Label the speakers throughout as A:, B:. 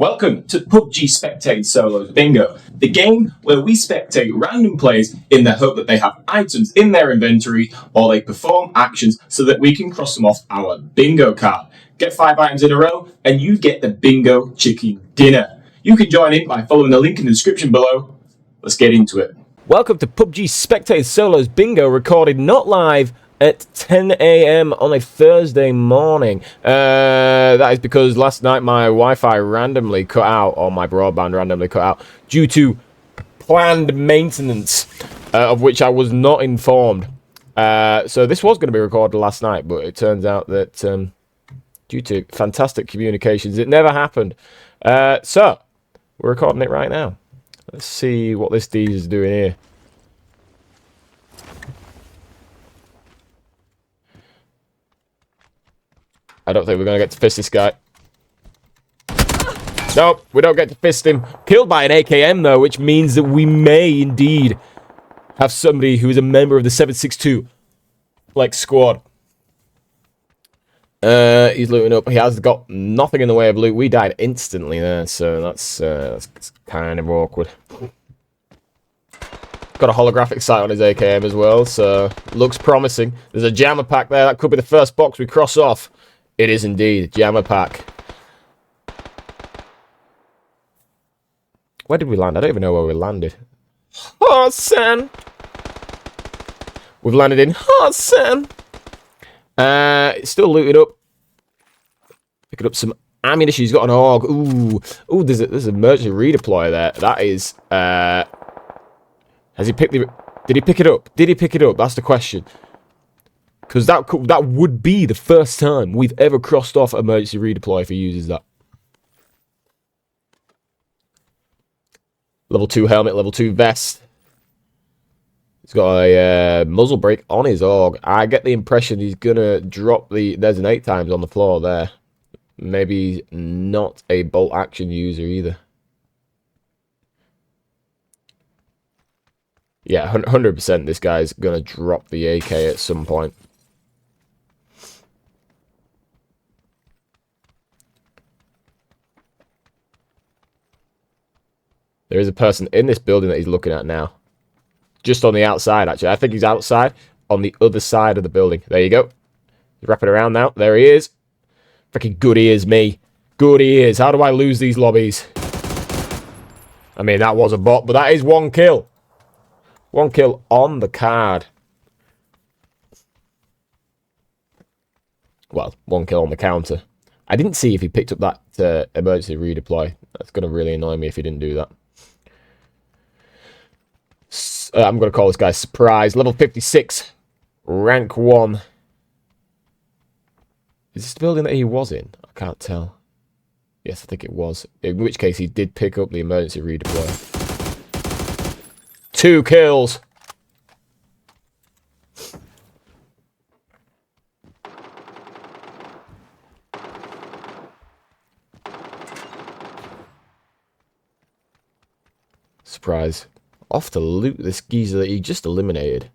A: Welcome to PUBG Spectate Solos Bingo, the game where we spectate random players in the hope that they have items in their inventory or they perform actions so that we can cross them off our bingo card. Get 5 items in a row and you get the bingo chicken dinner. You can join in by following the link in the description below. Let's get into it.
B: Welcome to PUBG Spectate Solos Bingo, recorded not live at 10 AM on a Thursday morning. That is because last night my Wi-Fi randomly cut out, or my broadband randomly cut out, due to planned maintenance, of which I was not informed. So this was going to be recorded last night, but it turns out that due to fantastic communications, it never happened. So we're recording it right now. Let's see what this D is doing here. I don't think we're going to get to fist this guy. Nope, we don't get to fist him. Killed by an AKM, though, which means that we may indeed have somebody who is a member of the 762 like squad. He's looting up. He has got nothing in the way of loot. We died instantly there, so that's kind of awkward. Got a holographic sight on his AKM as well, so looks promising. There's a jammer pack there. That could be the first box we cross off. It is indeed jammer pack. Where did we land? I don't even know where we landed. Hassan. We've landed in Hassan. Still looting up. Picking up some ammunition. He's got an AUG. Ooh, there's an emergency redeploy there. That is, has he picked the... Did he pick it up? Did he pick it up? That's the question. Because that would be the first time we've ever crossed off emergency redeploy if he uses that. Level 2 helmet, level 2 vest. He's got a muzzle brake on his AUG. I get the impression he's going to drop the... There's an 8 times on the floor there. Maybe not a bolt action user either. Yeah, 100% this guy's going to drop the AK at some point. There is a person in this building that he's looking at now. Just on the outside, actually. I think he's outside on the other side of the building. There you go. He's wrapping around now. There he is. Freaking good he is, me. Good he is. How do I lose these lobbies? I mean, that was a bot, but that is 1 kill. 1 kill on the card. Well, 1 kill on the counter. I didn't see if he picked up that emergency redeploy. That's going to really annoy me if he didn't do that. I'm going to call this guy Surprise. Level 56. Rank 1. Is this the building that he was in? I can't tell. Yes, I think it was. In which case, he did pick up the emergency redeploy. 2 kills. Surprise. Off to loot this geezer that he just eliminated.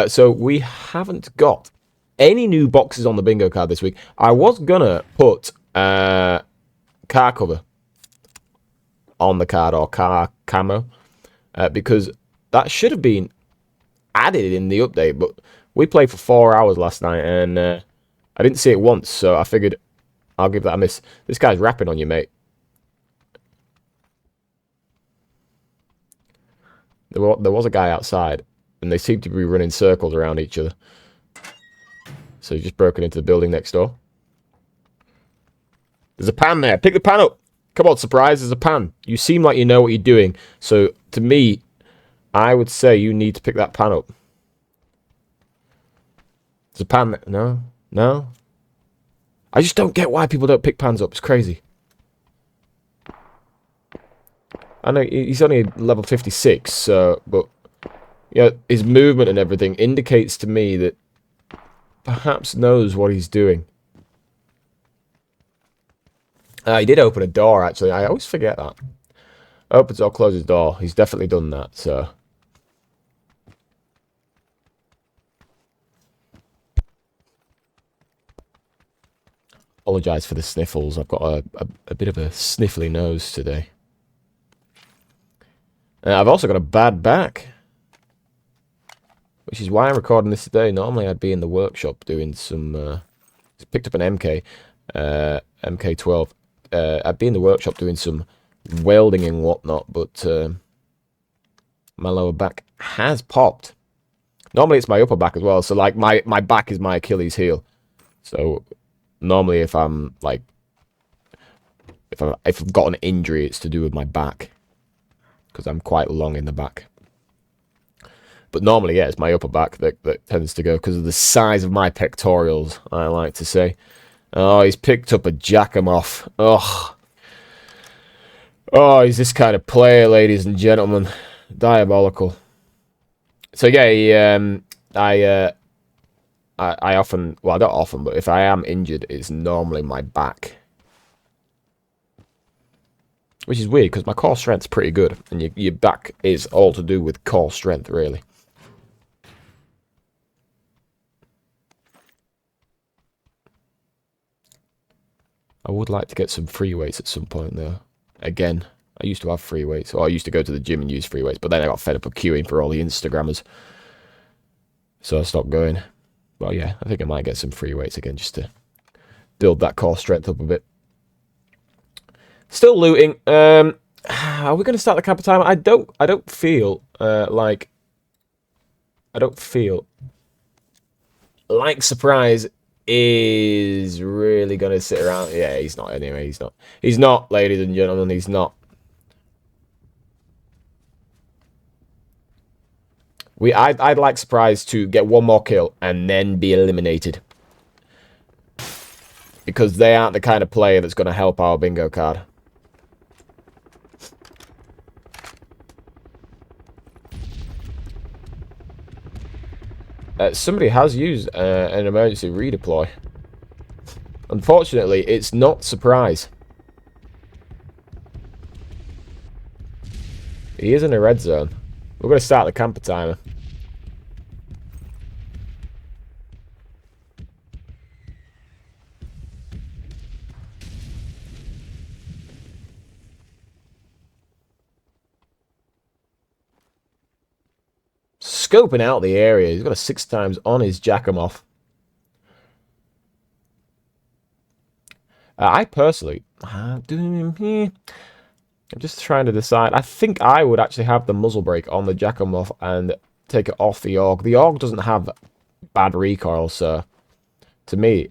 B: So we haven't got any new boxes on the bingo card this week. I was gonna put car cover on the card, or car camo, because that should have been added in the update, but we played for 4 hours last night, and I didn't see it once, so I figured I'll give that a miss. This guy's rapping on you, mate. There was a guy outside, and they seem to be running circles around each other. So he's just broken into the building next door. There's a pan there. Pick the pan up. Come on, Surprise. There's a pan. You seem like you know what you're doing. So, to me, I would say you need to pick that pan up. There's a pan there. No? No? I just don't get why people don't pick pans up. It's crazy. I know he's only level 56, so, but, you know, his movement and everything indicates to me that perhaps knows what he's doing. He did open a door, actually. I always forget that. Opens or closes door. He's definitely done that, so. Apologise for the sniffles. I've got a bit of a sniffly nose today. I've also got a bad back, which is why I'm recording this today. Normally I'd be in the workshop doing some... picked up an MK12. I'd be in the workshop doing some welding and whatnot, but my lower back has popped. Normally it's my upper back as well, so like my back is my Achilles heel. So normally if I'm like... If I've got an injury, it's to do with my back. Because I'm quite long in the back. But normally, yeah, it's my upper back that tends to go because of the size of my pectorals, I like to say. Oh, he's picked up a Giacomoff. Oh. Oh, he's this kind of player, ladies and gentlemen. Diabolical. So, yeah, I often... Well, not often, but if I am injured, it's normally my back. Which is weird, because my core strength's pretty good. And your back is all to do with core strength, really. I would like to get some free weights at some point, though. Again, I used to have free weights. Or I used to go to the gym and use free weights. But then I got fed up of queuing for all the Instagrammers. So I stopped going. Well, yeah, I think I might get some free weights again, just to build that core strength up a bit. Still looting. Are we going to start the camper timer? I don't feel like Surprise is really going to sit around. Yeah, he's not anyway. He's not. He's not, ladies and gentlemen. He's not. I'd like Surprise to get one more kill and then be eliminated. Because they aren't the kind of player that's going to help our bingo card. Somebody has used an emergency redeploy. Unfortunately, it's not Surprise. He is in a red zone. We're going to start the camper timer. Scoping out the area. He's got a 6 times on his Giacomoff. I personally... I'm just trying to decide. I think I would actually have the muzzle brake on the Giacomoff and take it off the AUG. The AUG doesn't have bad recoil, so to me,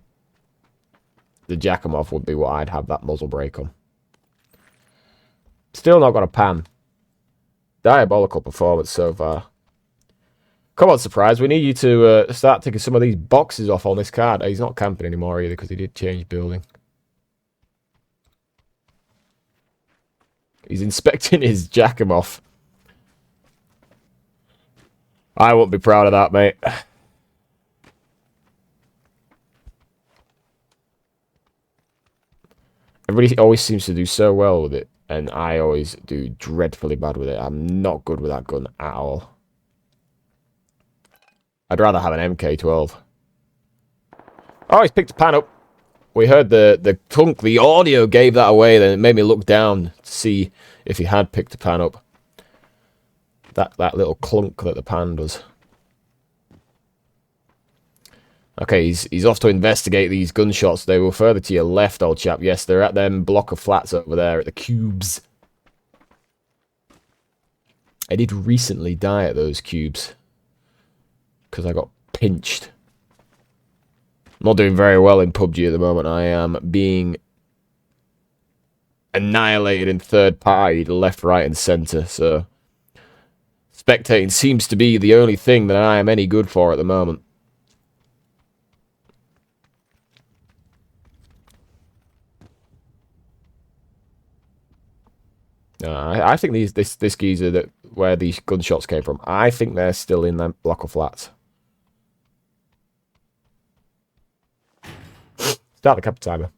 B: the Giacomoff would be what I'd have that muzzle brake on. Still not got a pan. Diabolical performance so far. Come on, Surprise. We need you to start taking some of these boxes off on this card. He's not camping anymore either because he did change building. He's inspecting his Giacomoff. I won't be proud of that, mate. Everybody always seems to do so well with it, and I always do dreadfully bad with it. I'm not good with that gun at all. I'd rather have an MK12. Oh, he's picked a pan up. We heard the clunk, the audio gave that away, then it made me look down to see if he had picked a pan up. That little clunk that the pan does. Okay, he's off to investigate these gunshots. They were further to your left, old chap. Yes, they're at them block of flats over there at the cubes. I did recently die at those cubes. Because I got pinched. I'm not doing very well in PUBG at the moment. I am being annihilated in third party, left, right, and centre. So, spectating seems to be the only thing that I am any good for at the moment. I think this geezer that where these gunshots came from, I think they're still in that block of flats. Start the camper timer.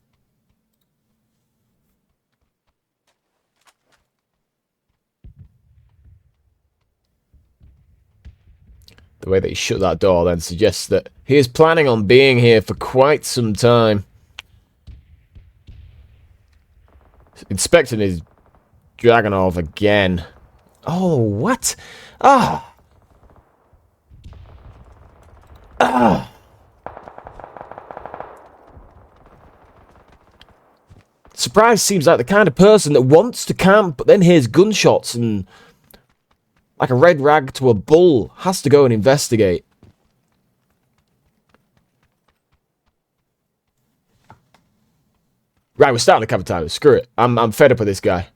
B: The way that he shut that door then suggests that he is planning on being here for quite some time. Inspecting his Dragonov again. Oh, what? Ah! Ah! Surprise seems like the kind of person that wants to camp, but then hears gunshots and, like a red rag to a bull, has to go and investigate. Right, we're starting the camp time. Screw it. I'm fed up with this guy.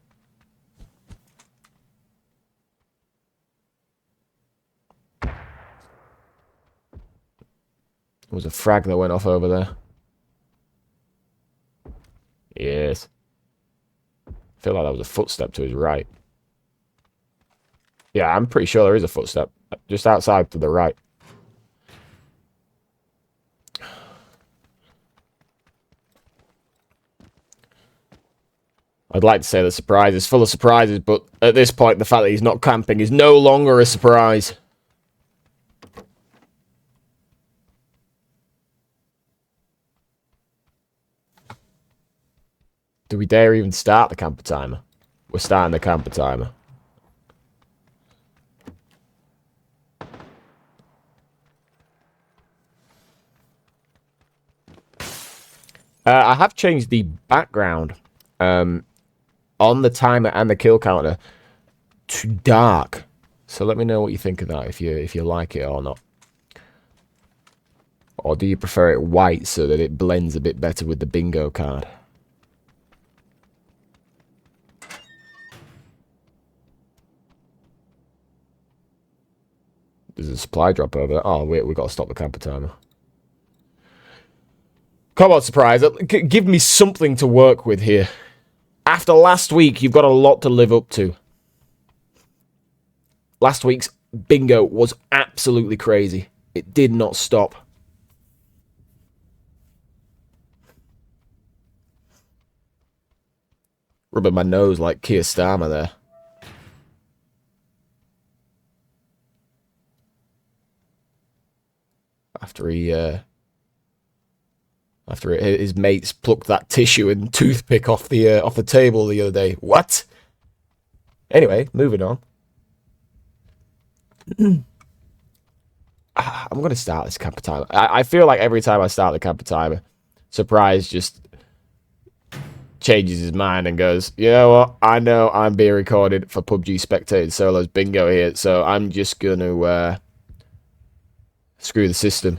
B: There was a frag that went off over there. Yes. I feel like that was a footstep to his right. Yeah, I'm pretty sure there is a footstep. Just outside to the right. I'd like to say the surprise is full of surprises, but at this point, the fact that he's not camping is no longer a surprise. Do we dare even start the camper timer? We're starting the camper timer. I have changed the background on the timer and the kill counter to dark. So let me know what you think of that, if you like it or not. Or do you prefer it white so that it blends a bit better with the bingo card? There's a supply drop over there. Oh, wait, we got to stop the camper timer. Come on, surprise. Give me something to work with here. After last week, you've got a lot to live up to. Last week's bingo was absolutely crazy. It did not stop. Rubbing my nose like Keir Starmer there. After his mates plucked that tissue and toothpick off the table the other day. What? Anyway, moving on. I'm going to start this camper timer. I feel like every time I start the camper timer, Surprise just changes his mind and goes, you know what? I know I'm being recorded for PUBG Spectating Solos bingo here, so I'm just going to screw the system.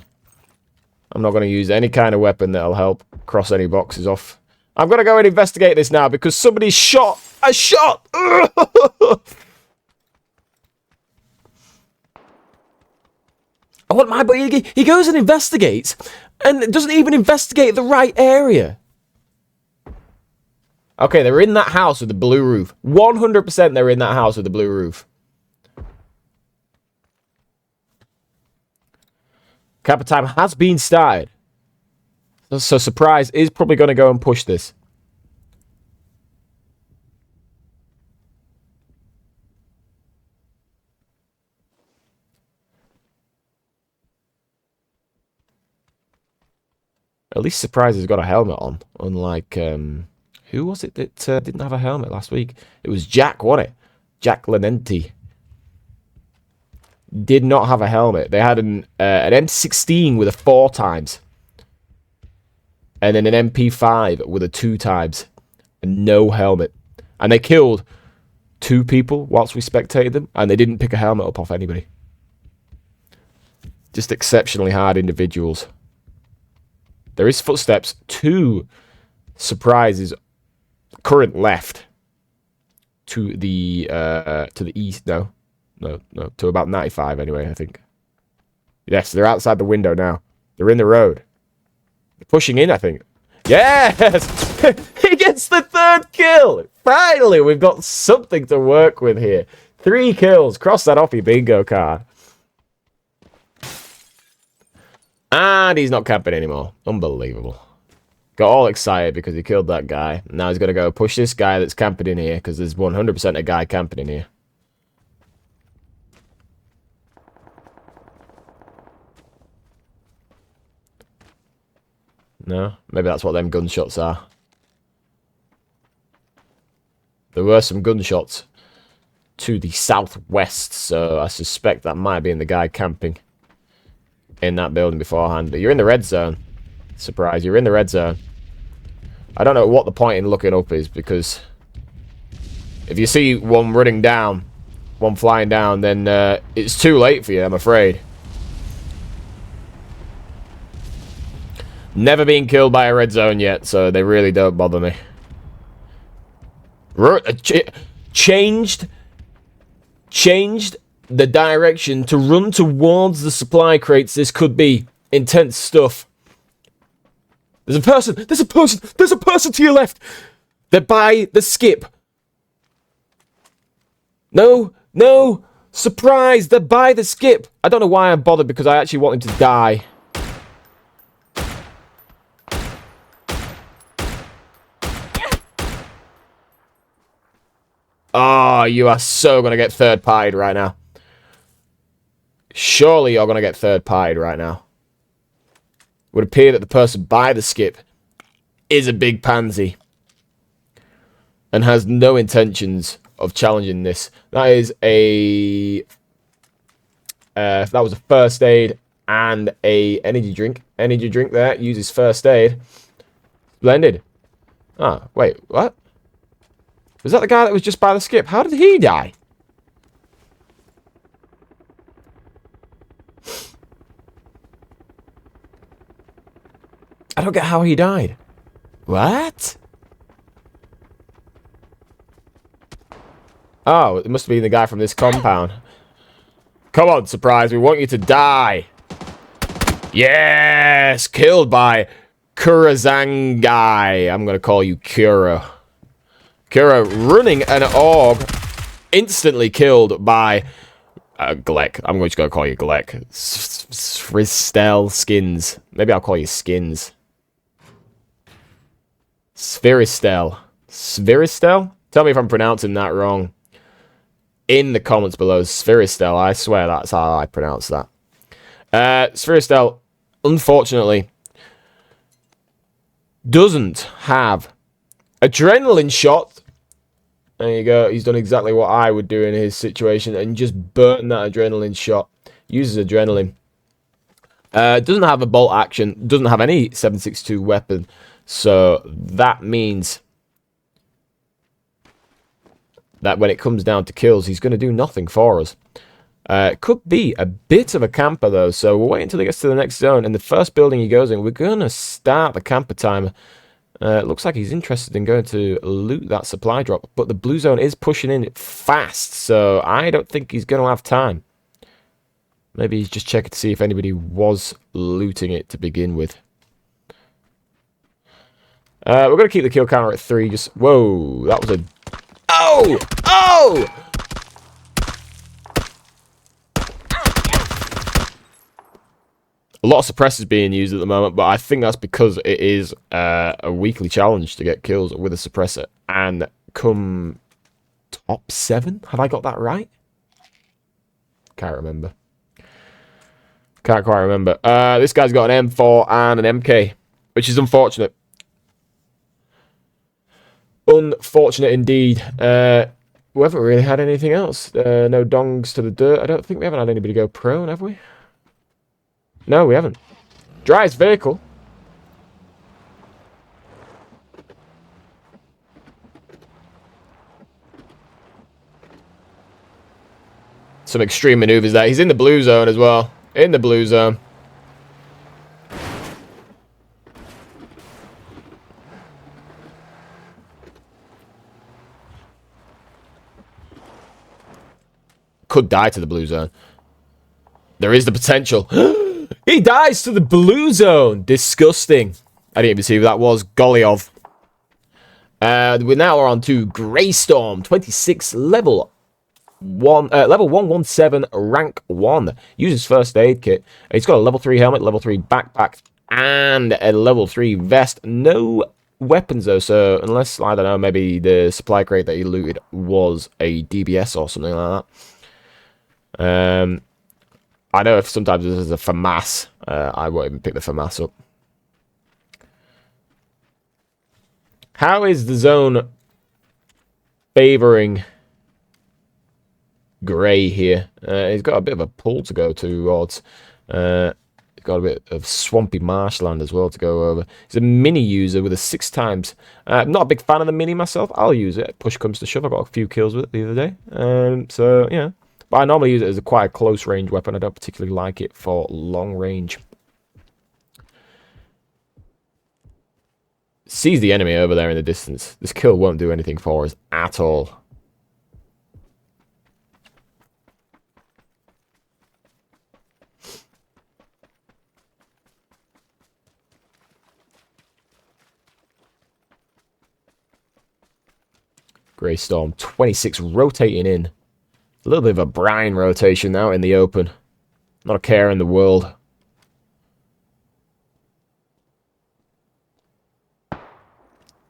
B: I'm not going to use any kind of weapon that'll help cross any boxes off. I'm going to go and investigate this now because somebody shot a shot. I want my boy. He goes and investigates and doesn't even investigate the right area. Okay, they're in that house with the blue roof. 100% they're in that house with the blue roof. Camper time has been started. So Surprise is probably going to go and push this. At least Surprise has got a helmet on. Unlike, who was it that didn't have a helmet last week? It was Jack, wasn't it? Jack Lenenti. Did not have a helmet. They had an M16 with a 4 times. And then an MP5 with a 2 times. And no helmet. And they killed 2 people whilst we spectated them. And they didn't pick a helmet up off anybody. Just exceptionally hard individuals. There is footsteps to Surprise's current left. To the east. No, to about 95 anyway, I think. Yes, they're outside the window now. They're in the road. They're pushing in, I think. Yes! He gets the 3rd kill! Finally, we've got something to work with here. 3 kills. Cross that off your bingo card. And he's not camping anymore. Unbelievable. Got all excited because he killed that guy. Now he's going to go push this guy that's camping in here because there's 100% a guy camping in here. No? Maybe that's what them gunshots are. were some gunshots to the southwest, so I suspect that might have been the guy camping in that building beforehand. But you're in the red zone. Surprise, you're in the red zone. I don't know what the point in looking up is, because if you see one running down, one flying down, then it's too late for you, I'm afraid. Never been killed by a red zone yet, so they really don't bother me. Changed the direction to run towards the supply crates. This could be intense stuff. There's a person! There's a person! There's a person to your left! They're by the skip. No! No! Surprise! They're by the skip! I don't know why I'm bothered, because I actually want him to die. Oh, you are so going to get third-partied right now. Surely you're going to get third-partied right now. It would appear that the person by the skip is a big pansy and has no intentions of challenging this. That is a... that was a first aid and a energy drink. Energy drink there. Uses first aid. Splendid. Ah, wait, what? Was that the guy that was just by the skip? How did he die? I don't get how he died. What? Oh, it must have been the guy from this compound. Come on, Surprise. We want you to die. Yes! Killed by Kurazangai. I'm going to call you Kuro. Kuro running an org. Instantly killed by Glek. I'm just going to call you Glek. Sristel Skins. Maybe I'll call you Skins. Spheristel. Spheristel? Tell me if I'm pronouncing that wrong. In the comments below. Spheristel. I swear that's how I pronounce that. Spheristel, unfortunately, doesn't have adrenaline shot. There you go. He's done exactly what I would do in his situation and just burnt that adrenaline shot. Uses adrenaline. Doesn't have a bolt action. Doesn't have any 7.62 weapon. So that means that when it comes down to kills, he's going to do nothing for us. Could be a bit of a camper, though. So we'll wait until he gets to the next zone. And the first building he goes in, we're going to start the camper timer. It looks like he's interested in going to loot that supply drop. But the blue zone is pushing in fast. So I don't think he's going to have time. Maybe he's just checking to see if anybody was looting it to begin with. We're going to keep the kill counter at 3. Just... Whoa, that was a... Oh! Oh! A lot of suppressors being used at the moment, but I think that's because it is a weekly challenge to get kills with a suppressor. And come top 7? Have I got that right? Can't remember. Can't quite remember. This guy's got an M4 and an MK, which is unfortunate. Unfortunate indeed. We haven't really had anything else. No dongs to the dirt. I don't think we haven't had anybody go prone, have we? No, we haven't. Drives vehicle. Some extreme maneuvers there. He's in the blue zone as well. In the blue zone. Could die to the blue zone. There is the potential. He dies to the blue zone. Disgusting. I didn't even see who that was. Goliov. We now are on to Greystorm. 26 level 1. Level 117 rank 1. Uses first aid kit. He's got a level 3 helmet, level 3 backpack, and a level 3 vest. No weapons though, so unless, I don't know, maybe the supply crate that he looted was a DBS or something like that. I know if sometimes this is a FAMAS, I won't even pick the FAMAS up. How is the zone favouring grey here. He's got a bit of a pool to go towards. He's got a bit of swampy marshland as well to go over. He's a mini user with a 6 times. I'm not a big fan of the mini myself. I'll use it. Push comes to shove. I got a few kills with it the other day. So, yeah. But I normally use it as quite a close range weapon. I don't particularly like it for long range. Sees the enemy over there in the distance. This kill won't do anything for us at all. Grey Storm 26 rotating in. A little bit of a brine rotation now in the open. Not a care in the world.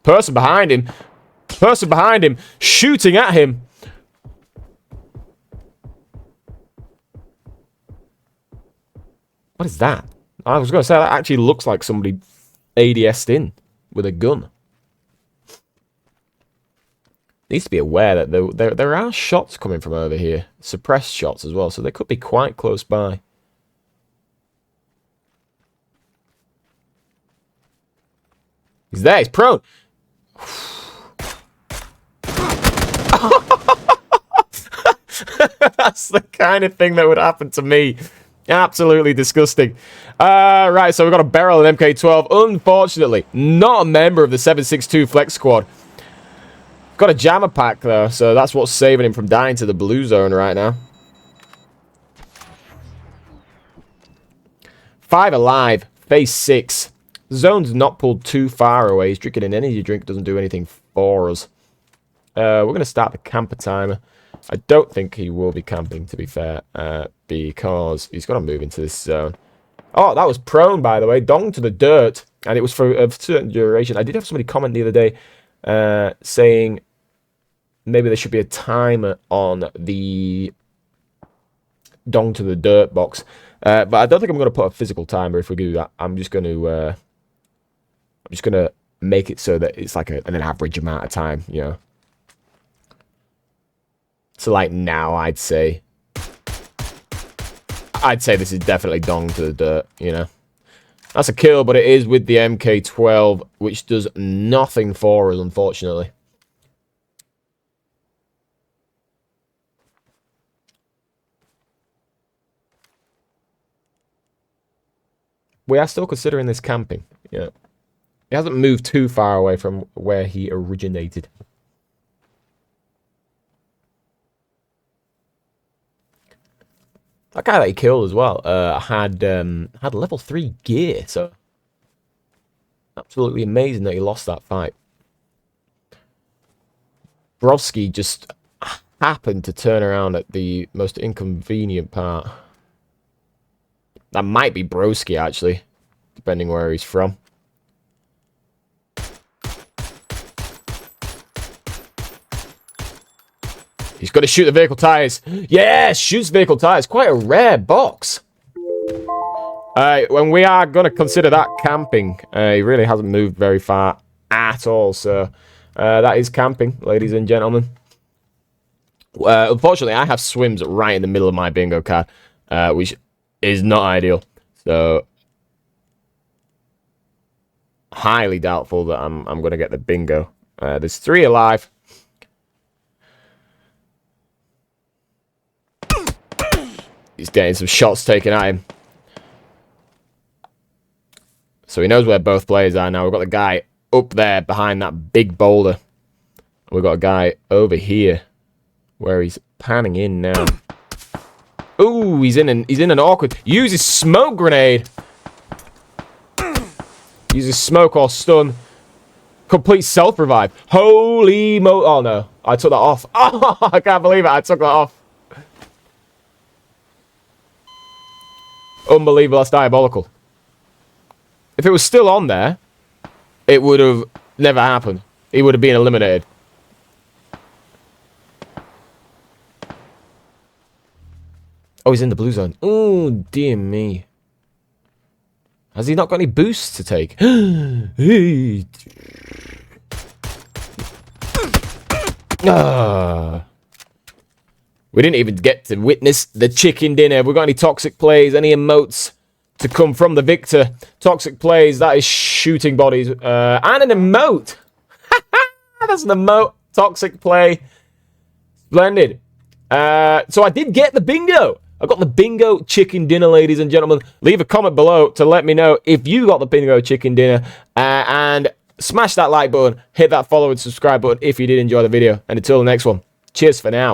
B: Person behind him. Person behind him. Shooting at him. What is that? I was going to say that actually looks like somebody ADS'd in with a gun. Needs to be aware that there are shots coming from over here. Suppressed shots as well, so they could be quite close by. He's there, he's prone. That's the kind of thing that would happen to me. Absolutely disgusting. Right, so we've got a barrel and MK12. Unfortunately, not a member of the 762 Flex Squad. Got a jammer pack, though, so that's what's saving him from dying to the blue zone right now. 5 alive. Phase 6. Zone's not pulled too far away. He's drinking an energy drink. Doesn't do anything for us. We're going to start the camper timer. I don't think he will be camping, to be fair, because he's got to move into this zone. Oh, that was prone, by the way. Dong to the dirt, and it was for a certain duration. I did have somebody comment the other day saying maybe there should be a timer on the dong to the dirt box. But I don't think I'm going to put a physical timer if we do that. I'm just going to make it so that it's like an average amount of time, you know. So like now, I'd say this is definitely dong to the dirt, you know. That's a kill, but it is with the MK12, which does nothing for us, unfortunately. We are still considering this camping, yeah. He hasn't moved too far away from where he originated. That guy that he killed as well had level 3 gear, so absolutely amazing that he lost that fight. Brovsky just happened to turn around at the most inconvenient part. That might be Broski, actually, depending where he's from. He's got to shoot the vehicle tires. Yeah, shoots vehicle tires. Quite a rare box. When we are going to consider that camping, he really hasn't moved very far at all. So that is camping, ladies and gentlemen. Unfortunately, I have swims right in the middle of my bingo card, which is not ideal. So highly doubtful that I'm going to get the bingo. There's 3 alive. He's getting some shots taken at him. So he knows where both players are now. We've got the guy up there behind that big boulder. We've got a guy over here where he's panning in now. Ooh, he's in an awkward. Uses smoke grenade. Uses smoke or stun. Complete self-revive. Holy mo... Oh, no. I took that off. Oh, I can't believe it. I took that off. Unbelievable. That's diabolical. If it was still on there, it would have never happened. He would have been eliminated. Oh, he's in the blue zone. Oh, dear me. Has he not got any boosts to take? We didn't even get to witness the chicken dinner. Have we got any toxic plays, any emotes to come from the victor? Toxic plays, that is shooting bodies. And an emote. That's an emote. Toxic play. Splendid. So I did get the bingo. I got the bingo chicken dinner, ladies and gentlemen. Leave a comment below to let me know if you got the bingo chicken dinner. And smash that like button. Hit that follow and subscribe button if you did enjoy the video. And until the next one, cheers for now.